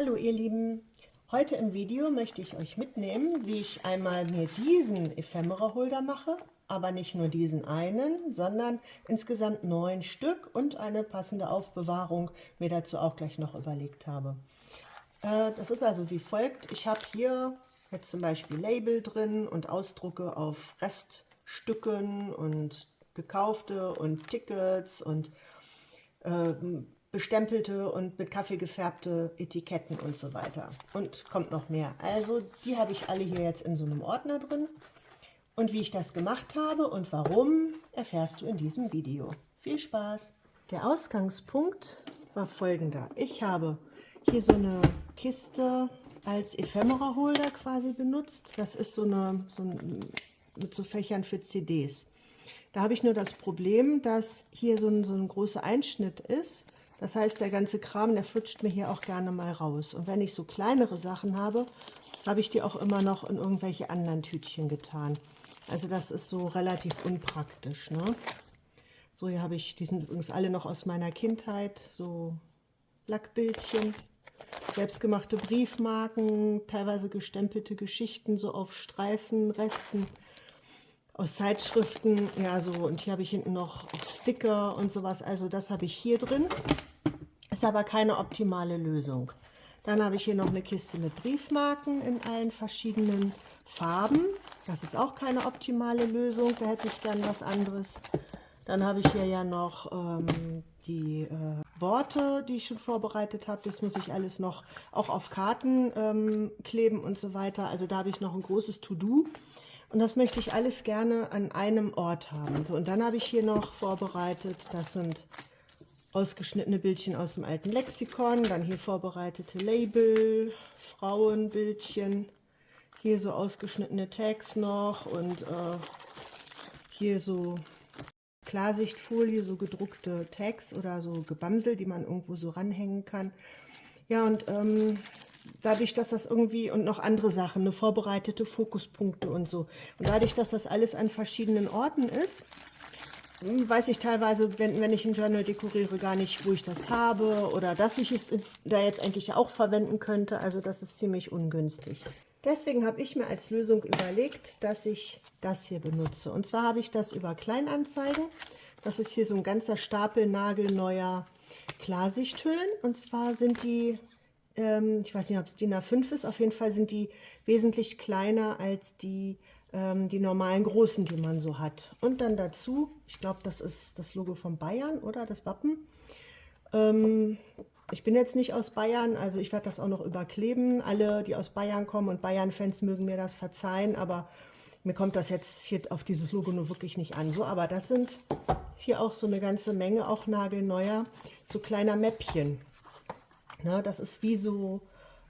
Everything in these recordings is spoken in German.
Hallo ihr Lieben, heute im Video möchte ich euch mitnehmen, wie ich einmal mir diesen Ephemera-Holder mache, aber nicht nur diesen einen, sondern insgesamt 9 Stück und eine passende Aufbewahrung mir dazu auch gleich noch überlegt habe. Das ist also wie folgt: Ich habe hier jetzt zum Beispiel Label drin und Ausdrucke auf Reststücken und gekaufte und Tickets und bestempelte und mit Kaffee gefärbte Etiketten und so weiter. Und kommt noch mehr. Also die habe ich alle hier jetzt in so einem Ordner drin. Und wie ich das gemacht habe und warum, erfährst du in diesem Video. Viel Spaß! Der Ausgangspunkt war folgender. Ich habe hier so eine Kiste als Ephemera-Holder quasi benutzt. Das ist mit so Fächern für CDs. Da habe ich nur das Problem, dass hier so ein großer Einschnitt ist. Das heißt, der ganze Kram, der flutscht mir hier auch gerne mal raus. Und wenn ich so kleinere Sachen habe, habe ich die auch immer noch in irgendwelche anderen Tütchen getan. Also das ist so relativ unpraktisch, ne? So, hier habe ich, die sind übrigens alle noch aus meiner Kindheit, so Lackbildchen, selbstgemachte Briefmarken, teilweise gestempelte Geschichten, so auf Streifenresten aus Zeitschriften, ja so, und hier habe ich hinten noch Sticker und sowas, also das habe ich hier drin, ist aber keine optimale Lösung. Dann habe ich hier noch eine Kiste mit Briefmarken in allen verschiedenen Farben, das ist auch keine optimale Lösung, da hätte ich gern was anderes. Dann habe ich hier ja noch die Worte, die ich schon vorbereitet habe. Das muss ich alles noch auch auf Karten kleben und so weiter. Also da habe ich noch ein großes To-Do. Und das möchte ich alles gerne an einem Ort haben. So, und dann habe ich hier noch vorbereitet, das sind ausgeschnittene Bildchen aus dem alten Lexikon. Dann hier vorbereitete Label, Frauenbildchen. Hier so ausgeschnittene Tags noch und hier so Klarsichtfolie, so gedruckte Tags oder so Gebamsel, die man irgendwo so ranhängen kann. Ja, und dadurch, dass das irgendwie, und noch andere Sachen, eine vorbereitete Fokuspunkte und so. Und dadurch, dass das alles an verschiedenen Orten ist, weiß ich teilweise, wenn ich ein Journal dekoriere, gar nicht, wo ich das habe oder dass ich es da jetzt eigentlich auch verwenden könnte. Also das ist ziemlich ungünstig. Deswegen habe ich mir als Lösung überlegt, dass ich das hier benutze. Und zwar habe ich das über Kleinanzeigen. Das ist hier so ein ganzer Stapel nagelneuer Klarsichthüllen. Und zwar sind die, ich weiß nicht, ob es DIN A5 ist, auf jeden Fall sind die wesentlich kleiner als die normalen großen, die man so hat. Und dann dazu, ich glaube, das ist das Logo von Bayern, oder? Das Wappen. Ich bin jetzt nicht aus Bayern, also ich werde das auch noch überkleben. Alle, die aus Bayern kommen und Bayern-Fans mögen mir das verzeihen, aber mir kommt das jetzt hier auf dieses Logo nur wirklich nicht an. So, aber das sind hier auch so eine ganze Menge, auch nagelneuer, so kleiner Mäppchen. Na, das ist wie so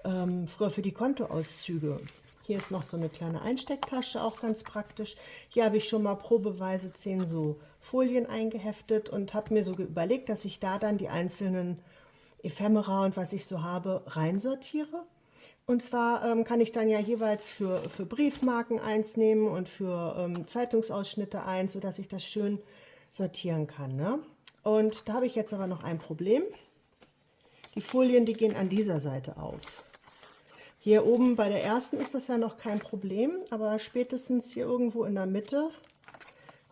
früher für die Kontoauszüge. Hier ist noch so eine kleine Einstecktasche, auch ganz praktisch. Hier habe ich schon mal probeweise 10 so Folien eingeheftet und habe mir so überlegt, dass ich da dann die einzelnen Ephemera und was ich so habe, reinsortiere. Und zwar kann ich dann ja jeweils für Briefmarken eins nehmen und für Zeitungsausschnitte eins, sodass ich das schön sortieren kann. Ne? Und da habe ich jetzt aber noch ein Problem. Die Folien, die gehen an dieser Seite auf. Hier oben bei der ersten ist das ja noch kein Problem, aber spätestens hier irgendwo in der Mitte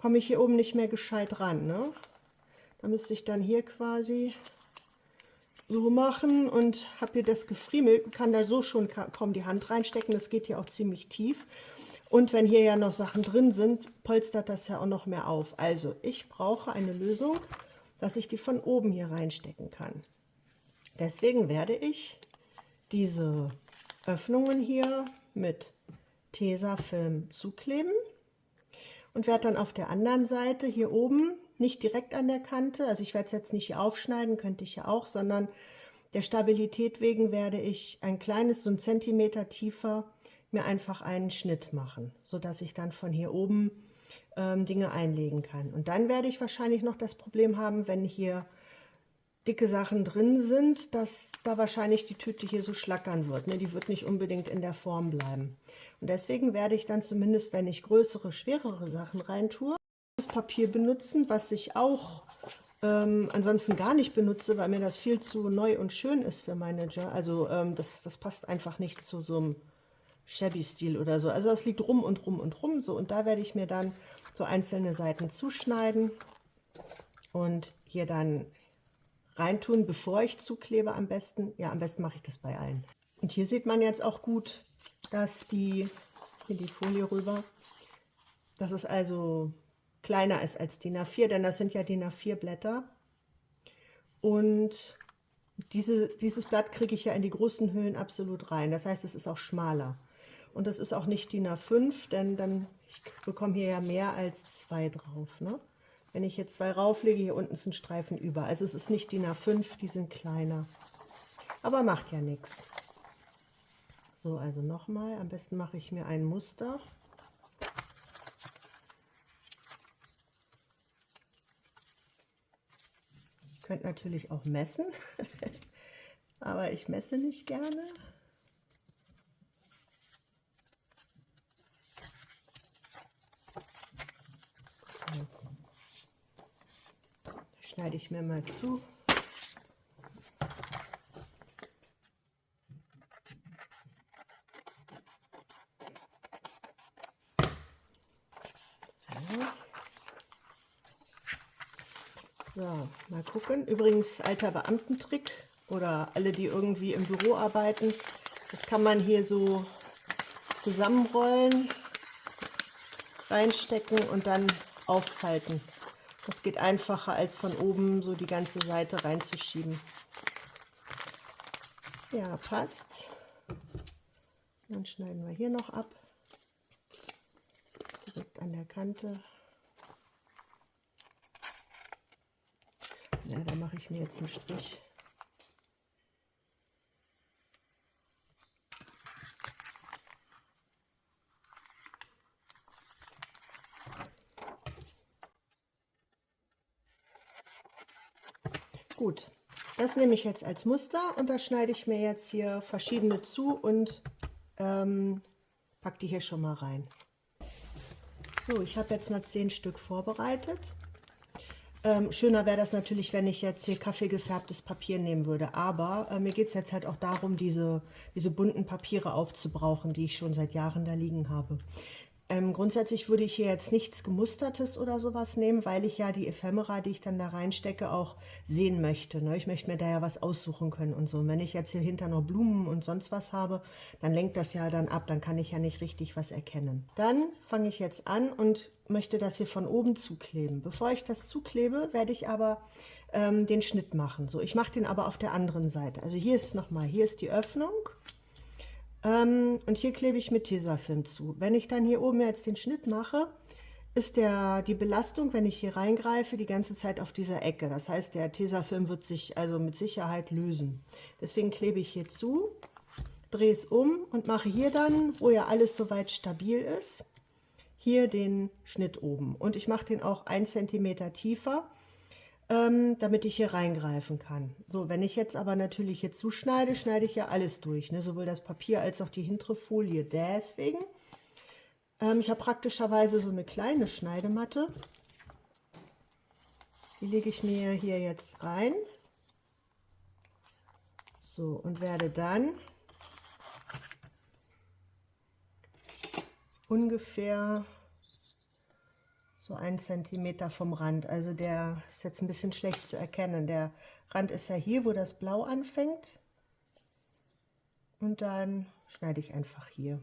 komme ich hier oben nicht mehr gescheit ran. Ne? Da müsste ich dann hier quasi so machen und habe hier das gefriemelt, kann da so schon kaum die Hand reinstecken, das geht hier auch ziemlich tief. Und wenn hier ja noch Sachen drin sind, polstert das ja auch noch mehr auf. Also ich brauche eine Lösung, dass ich die von oben hier reinstecken kann. Deswegen werde ich diese Öffnungen hier mit Tesafilm zukleben und werde dann auf der anderen Seite hier oben, nicht direkt an der Kante, also ich werde es jetzt nicht hier aufschneiden, könnte ich ja auch, sondern der Stabilität wegen werde ich ein kleines, so 1 Zentimeter tiefer, mir einfach einen Schnitt machen, sodass ich dann von hier oben Dinge einlegen kann. Und dann werde ich wahrscheinlich noch das Problem haben, wenn hier dicke Sachen drin sind, dass da wahrscheinlich die Tüte hier so schlackern wird. Ne? Die wird nicht unbedingt in der Form bleiben. Und deswegen werde ich dann zumindest, wenn ich größere, schwerere Sachen reintue, das Papier benutzen, was sich auch ansonsten gar nicht benutze, weil mir das viel zu neu und schön ist für meine Journal. Also das passt einfach nicht zu so einem Shabby-Stil oder so. Also das liegt rum und rum und rum. So, und da werde ich mir dann so einzelne Seiten zuschneiden und hier dann reintun, bevor ich zuklebe am besten. Ja, am besten mache ich das bei allen. Und hier sieht man jetzt auch gut, dass hier die Folie rüber, dass es also kleiner ist als DIN A4, denn das sind ja DIN A4 Blätter. Und dieses Blatt kriege ich ja in die großen Hüllen absolut rein. Das heißt, es ist auch schmaler. Und das ist auch nicht DIN A5, denn dann ich bekomme hier ja mehr als 2 drauf. Ne? Wenn ich hier 2 rauflege, hier unten ist ein Streifen über. Also es ist nicht DIN A5, die sind kleiner. Aber macht ja nichts. So, also nochmal. Am besten mache ich mir ein Muster. Ihr könnt natürlich auch messen, aber ich messe nicht gerne. So. Das schneide ich mir mal zu. So, mal gucken. Übrigens alter Beamtentrick oder alle, die irgendwie im Büro arbeiten. Das kann man hier so zusammenrollen, reinstecken und dann auffalten. Das geht einfacher, als von oben so die ganze Seite reinzuschieben. Ja, passt. Dann schneiden wir hier noch ab. Direkt an der Kante. Ja, da mache ich mir jetzt einen Strich. Gut, das nehme ich jetzt als Muster und da schneide ich mir jetzt hier verschiedene zu und packe die hier schon mal rein. So, ich habe jetzt mal 10 Stück vorbereitet. Schöner wäre das natürlich, wenn ich jetzt hier kaffeegefärbtes Papier nehmen würde, aber mir geht es jetzt halt auch darum, diese bunten Papiere aufzubrauchen, die ich schon seit Jahren da liegen habe. Grundsätzlich würde ich hier jetzt nichts Gemustertes oder sowas nehmen, weil ich ja die Ephemera, die ich dann da reinstecke, auch sehen möchte. Ne? Ich möchte mir da ja was aussuchen können und so. Und wenn ich jetzt hier hinter noch Blumen und sonst was habe, dann lenkt das ja dann ab, dann kann ich ja nicht richtig was erkennen. Dann fange ich jetzt an und möchte das hier von oben zukleben. Bevor ich das zuklebe, werde ich aber den Schnitt machen. So, ich mache den aber auf der anderen Seite. Also hier ist nochmal, hier ist die Öffnung. Und hier klebe ich mit Tesafilm zu. Wenn ich dann hier oben jetzt den Schnitt mache, ist die Belastung, wenn ich hier reingreife, die ganze Zeit auf dieser Ecke. Das heißt, der Tesafilm wird sich also mit Sicherheit lösen. Deswegen klebe ich hier zu, drehe es um und mache hier dann, wo ja alles soweit stabil ist, hier den Schnitt oben. Und ich mache den auch 1 cm tiefer, damit ich hier reingreifen kann. So, wenn ich jetzt aber natürlich hier zuschneide, schneide ich ja alles durch, ne? Sowohl das Papier als auch die hintere Folie. Deswegen, ich habe praktischerweise so eine kleine Schneidematte. Die lege ich mir hier jetzt rein. So, und werde dann ungefähr so 1 cm vom Rand. Also der ist jetzt ein bisschen schlecht zu erkennen. Der Rand ist ja hier, wo das Blau anfängt. Und dann schneide ich einfach hier.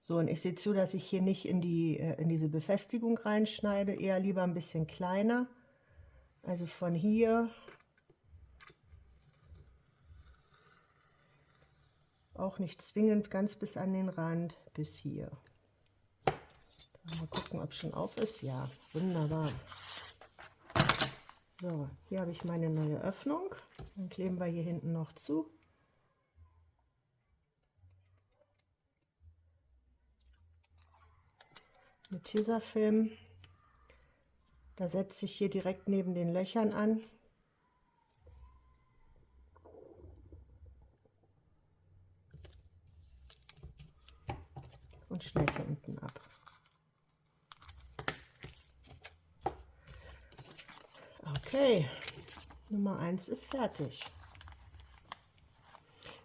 So, und ich sehe zu, dass ich hier nicht in diese Befestigung reinschneide, eher lieber ein bisschen kleiner. Also von hier auch nicht zwingend ganz bis an den Rand, bis hier. Mal gucken, ob es schon auf ist. Ja, wunderbar. So, hier habe ich meine neue Öffnung. Dann kleben wir hier hinten noch zu. Mit Tesafilm. Da setze ich hier direkt neben den Löchern an. Und schneide hier unten ab. Okay, Nummer 1 ist fertig.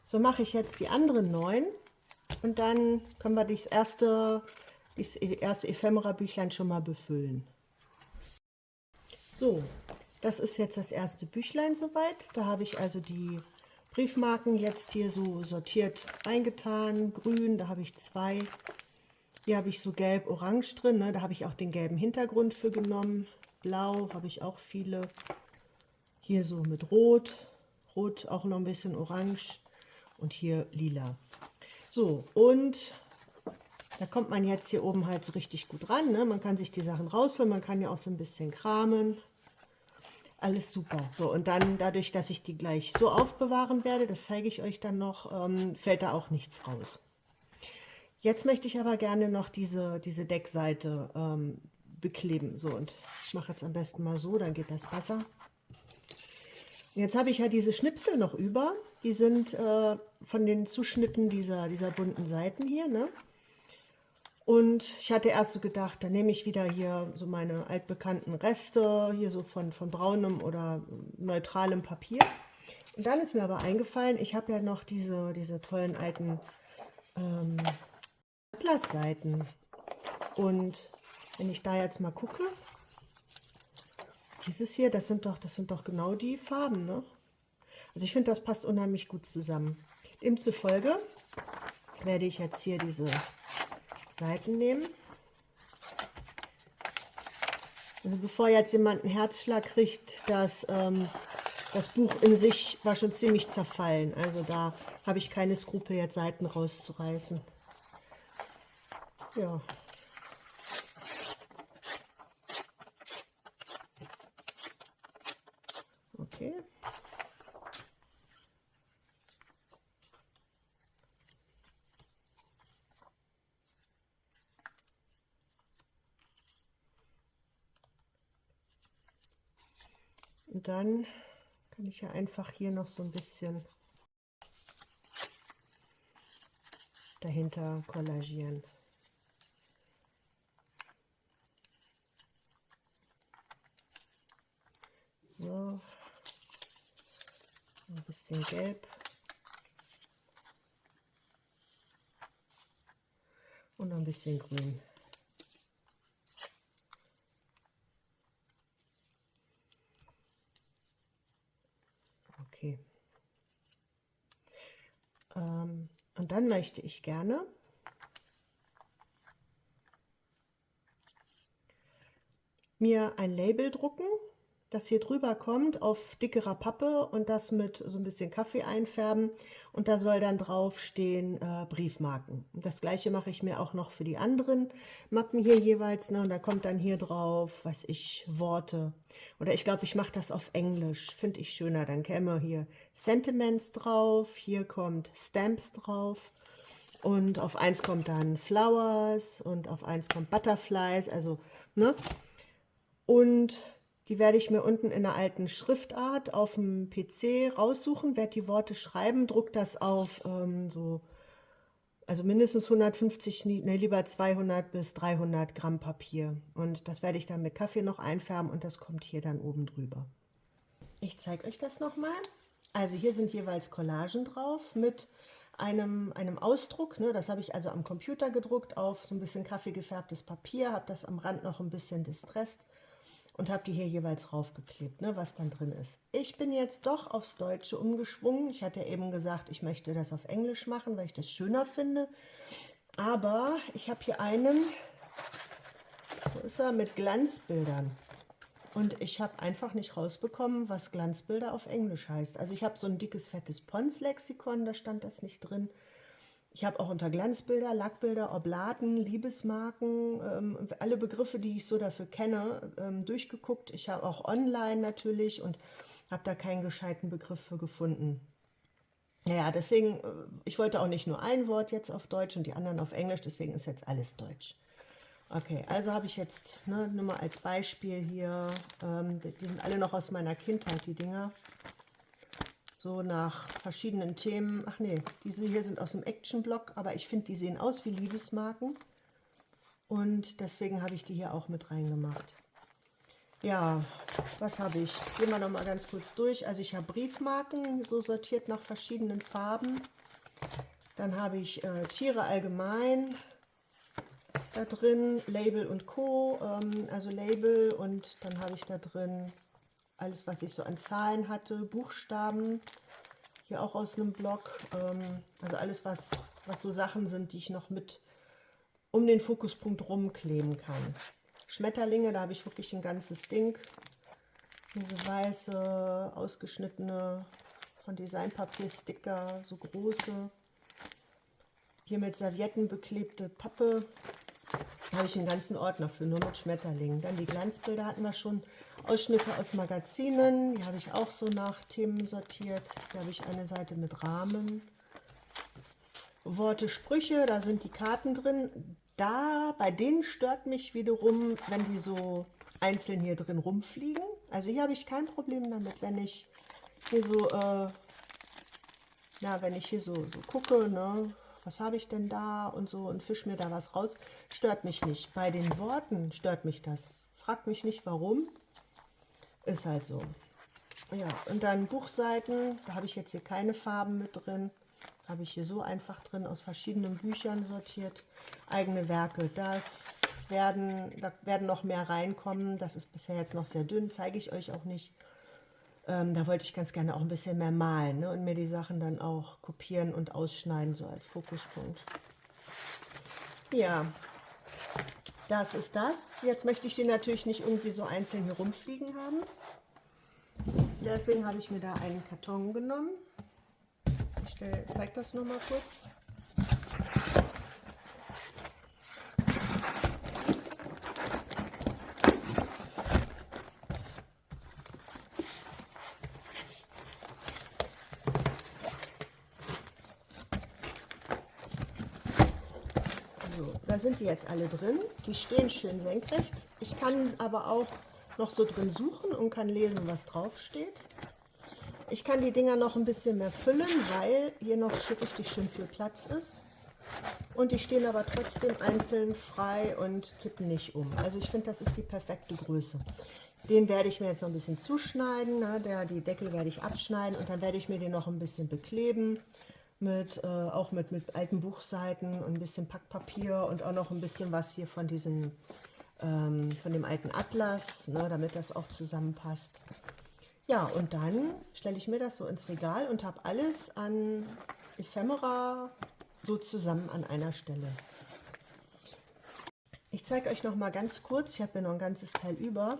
So mache ich jetzt die anderen 9 und dann können wir das erste Ephemera-Büchlein schon mal befüllen. So, das ist jetzt das erste Büchlein soweit. Da habe ich also die Briefmarken jetzt hier so sortiert eingetan. Grün, da habe ich 2. Hier habe ich so gelb-orange drin, ne? Da habe ich auch den gelben Hintergrund für genommen. Blau habe ich auch viele. Hier so mit Rot. Rot auch noch ein bisschen orange. Und hier lila. So, und da kommt man jetzt hier oben halt so richtig gut ran. Ne? Man kann sich die Sachen rausholen, man kann ja auch so ein bisschen kramen. Alles super. So, und dann dadurch, dass ich die gleich so aufbewahren werde, das zeige ich euch dann noch, fällt da auch nichts raus. Jetzt möchte ich aber gerne noch diese Deckseite bekleben. So, und ich mache jetzt am besten mal so, dann geht das besser. Jetzt habe ich ja diese Schnipsel noch über. Die sind von den Zuschnitten dieser bunten Seiten hier. Ne? Und ich hatte erst so gedacht, dann nehme ich wieder hier so meine altbekannten Reste, hier so von braunem oder neutralem Papier. Und dann ist mir aber eingefallen, ich habe ja noch diese tollen alten Atlasseiten. Und wenn ich da jetzt mal gucke, dieses hier, das sind doch genau die Farben, ne? Also ich finde, das passt unheimlich gut zusammen. Demzufolge werde ich jetzt hier diese Seiten nehmen. Also bevor jetzt jemand einen Herzschlag kriegt, das Buch in sich war schon ziemlich zerfallen. Also da habe ich keine Skrupel, jetzt Seiten rauszureißen. Ja. Okay. Und dann kann ich ja einfach hier noch so ein bisschen dahinter kollagieren. So, ein bisschen gelb und ein bisschen grün. Okay. Und dann möchte ich gerne mir ein Label drucken, das hier drüber kommt auf dickerer Pappe und das mit so ein bisschen Kaffee einfärben. Und da soll dann drauf stehen Briefmarken. Und das gleiche mache ich mir auch noch für die anderen Mappen hier jeweils. Ne? Und da kommt dann hier drauf, weiß ich, Worte. Oder ich glaube, ich mache das auf Englisch. Finde ich schöner. Dann käme hier Sentiments drauf. Hier kommt Stamps drauf. Und auf eins kommt dann Flowers und auf eins kommt Butterflies. Also, ne? Und die werde ich mir unten in einer alten Schriftart auf dem PC raussuchen, werde die Worte schreiben, druck das auf also mindestens 150, ne, lieber 200 bis 300 Gramm Papier. Und das werde ich dann mit Kaffee noch einfärben und das kommt hier dann oben drüber. Ich zeige euch das nochmal. Also hier sind jeweils Collagen drauf mit einem Ausdruck. Ne? Das habe ich also am Computer gedruckt auf so ein bisschen kaffeegefärbtes Papier, habe das am Rand noch ein bisschen distressed und habe die hier jeweils raufgeklebt, ne, was dann drin ist. Ich bin jetzt doch aufs Deutsche umgeschwungen. Ich hatte ja eben gesagt, ich möchte das auf Englisch machen, weil ich das schöner finde. Aber ich habe hier einen, wo ist er, mit Glanzbildern. Und ich habe einfach nicht rausbekommen, was Glanzbilder auf Englisch heißt. Also ich habe so ein dickes, fettes Pons-Lexikon, da stand das nicht drin. Ich habe auch unter Glanzbilder, Lackbilder, Oblaten, Liebesmarken, alle Begriffe, die ich so dafür kenne, durchgeguckt. Ich habe auch online natürlich und habe da keinen gescheiten Begriff für gefunden. Naja, deswegen, ich wollte auch nicht nur ein Wort jetzt auf Deutsch und die anderen auf Englisch, deswegen ist jetzt alles Deutsch. Okay, also habe ich jetzt, ne, nur mal als Beispiel hier, die sind alle noch aus meiner Kindheit, die Dinger. So nach verschiedenen Themen. Ach nee, diese hier sind aus dem Action-Block, aber ich finde, die sehen aus wie Liebesmarken. Und deswegen habe ich die hier auch mit reingemacht. Ja, Was habe ich? Gehen wir noch mal ganz kurz durch. Also ich habe Briefmarken, so sortiert nach verschiedenen Farben. Dann habe ich Tiere allgemein da drin, Label und Co. Also Label, und dann habe ich da drin alles, was ich so an Zahlen hatte, Buchstaben, hier auch aus einem Blog. Also alles, was so Sachen sind, die ich noch mit um den Fokuspunkt rumkleben kann. Schmetterlinge, da habe ich wirklich ein ganzes Ding. Diese weiße, ausgeschnittene, von Designpapier Sticker, so große. Hier mit Servietten beklebte Pappe. Da habe ich einen ganzen Ordner für, nur mit Schmetterlingen. Dann die Glanzbilder hatten wir schon. Ausschnitte aus Magazinen, die habe ich auch so nach Themen sortiert. Hier habe ich eine Seite mit Rahmen. Worte, Sprüche, da sind die Karten drin. Bei denen stört mich wiederum, wenn die so einzeln hier drin rumfliegen. Also hier habe ich kein Problem damit, wenn ich hier so, wenn ich hier so gucke, ne, was habe ich denn da und so, und fisch mir da was raus, stört mich nicht. Bei den Worten stört mich das. Fragt mich nicht, warum. Ist halt so. Ja, und dann Buchseiten, da habe ich jetzt hier keine Farben mit drin. Habe ich hier so einfach drin, aus verschiedenen Büchern sortiert. Eigene Werke, da werden noch mehr reinkommen. Das ist bisher jetzt noch sehr dünn, zeige ich euch auch nicht. Da wollte ich ganz gerne auch ein bisschen mehr malen, ne, und mir die Sachen dann auch kopieren und ausschneiden, so als Fokuspunkt. Ja, das ist das. Jetzt möchte ich den natürlich nicht irgendwie so einzeln hier rumfliegen haben. Deswegen habe ich mir da einen Karton genommen. Ich zeige das nur mal kurz. So, da sind die jetzt alle drin. Die stehen schön senkrecht. Ich kann aber auch noch so drin suchen und kann lesen, was drauf steht. Ich kann die Dinger noch ein bisschen mehr füllen, weil hier noch richtig schön viel Platz ist. Und die stehen aber trotzdem einzeln frei und kippen nicht um. Also ich finde, das ist die perfekte Größe. Den werde ich mir jetzt noch ein bisschen zuschneiden. Ne? Die Deckel werde ich abschneiden und dann werde ich mir den noch ein bisschen bekleben. Auch mit alten Buchseiten und ein bisschen Packpapier und auch noch ein bisschen was hier von diesem, von dem alten Atlas, ne, damit das auch zusammenpasst. Ja, und dann stelle ich mir das so ins Regal und habe alles an Ephemera so zusammen an einer Stelle. Ich zeige euch noch mal ganz kurz, ich habe hier noch ein ganzes Teil über,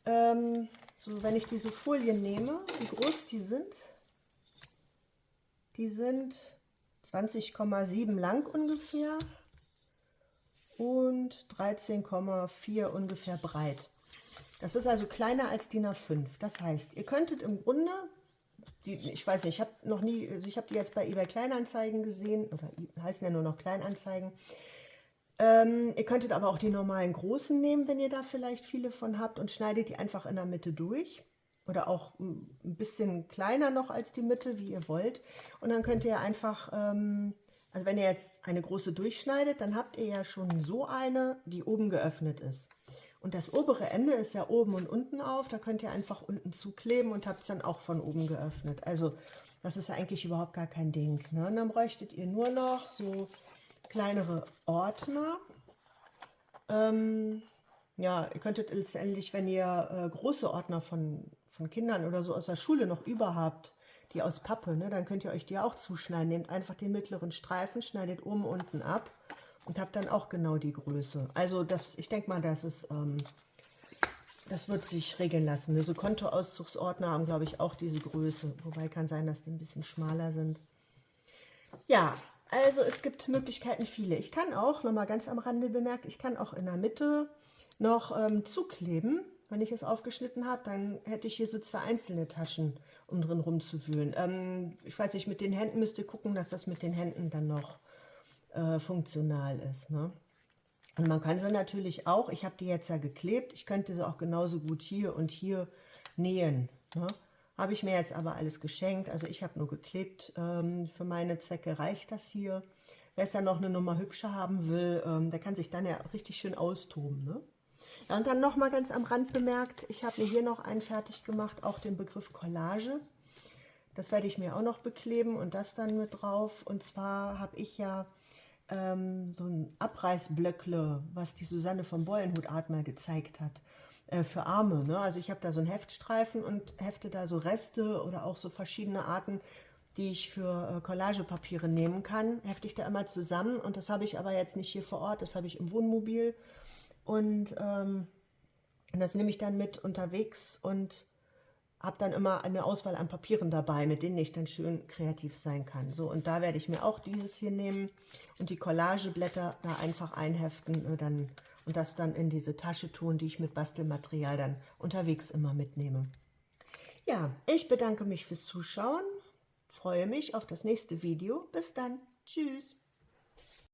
so wenn ich diese Folien nehme, wie groß die sind. Die sind 20,7 lang ungefähr und 13,4 ungefähr breit. Das ist also kleiner als DIN A5. Das heißt, ihr könntet im Grunde, ich weiß nicht, ich habe die jetzt bei eBay Kleinanzeigen gesehen, oder heißen ja nur noch Kleinanzeigen. Ihr könntet aber auch die normalen großen nehmen, wenn ihr da vielleicht viele von habt, und schneidet die einfach in der Mitte durch. Oder auch ein bisschen kleiner noch als die Mitte, wie ihr wollt. Und dann könnt ihr einfach, also wenn ihr jetzt eine große durchschneidet, dann habt ihr ja schon so eine, die oben geöffnet ist. Und das obere Ende ist ja oben und unten auf. Da könnt ihr einfach unten zukleben und habt es dann auch von oben geöffnet. Also das ist ja eigentlich überhaupt gar kein Ding. Ne? Und dann bräuchtet ihr nur noch so kleinere Ordner. Ja, ihr könntet letztendlich, wenn ihr große Ordner von Kindern oder so aus der Schule noch über habt, die aus Pappe, ne, dann könnt ihr euch die auch zuschneiden. Nehmt einfach den mittleren Streifen, schneidet oben, unten ab und habt dann auch genau die Größe. Also ich denke mal, das wird sich regeln lassen. So Kontoauszugsordner haben, glaube ich, auch diese Größe. Wobei kann sein, dass die ein bisschen schmaler sind. Ja, also es gibt Möglichkeiten viele. Ich kann auch, nochmal ganz am Rande bemerkt, ich kann auch in der Mitte noch zukleben. Wenn ich es aufgeschnitten habe, dann hätte ich hier so 2 einzelne Taschen, um drin rumzuwühlen. Ich weiß nicht, mit den Händen müsst ihr gucken, dass das mit den Händen dann noch funktional ist. Ne? Und man kann sie natürlich auch, ich habe die jetzt ja geklebt, ich könnte sie auch genauso gut hier und hier nähen. Ne? Habe ich mir jetzt aber alles geschenkt, also ich habe nur geklebt. Für meine Zwecke reicht das hier. Wer es dann noch eine Nummer hübscher haben will, der kann sich dann ja richtig schön austoben. Ne? Ja, und dann noch mal ganz am Rand bemerkt, ich habe mir hier noch einen fertig gemacht, auch den Begriff Collage. Das werde ich mir auch noch bekleben und das dann mit drauf. Und zwar habe ich ja so ein Abreißblöckle, was die Susanne vom Bollenhut-Art mal gezeigt hat, für Arme. Ne? Also ich habe da so einen Heftstreifen und hefte da so Reste oder auch so verschiedene Arten, die ich für Collagepapiere nehmen kann, hefte ich da immer zusammen. Und das habe ich aber jetzt nicht hier vor Ort, das habe ich im Wohnmobil. Und das nehme ich dann mit unterwegs und habe dann immer eine Auswahl an Papieren dabei, mit denen ich dann schön kreativ sein kann. So, und da werde ich mir auch dieses hier nehmen und die Collageblätter da einfach einheften und das dann in diese Tasche tun, die ich mit Bastelmaterial dann unterwegs immer mitnehme. Ja, ich bedanke mich fürs Zuschauen, freue mich auf das nächste Video. Bis dann. Tschüss.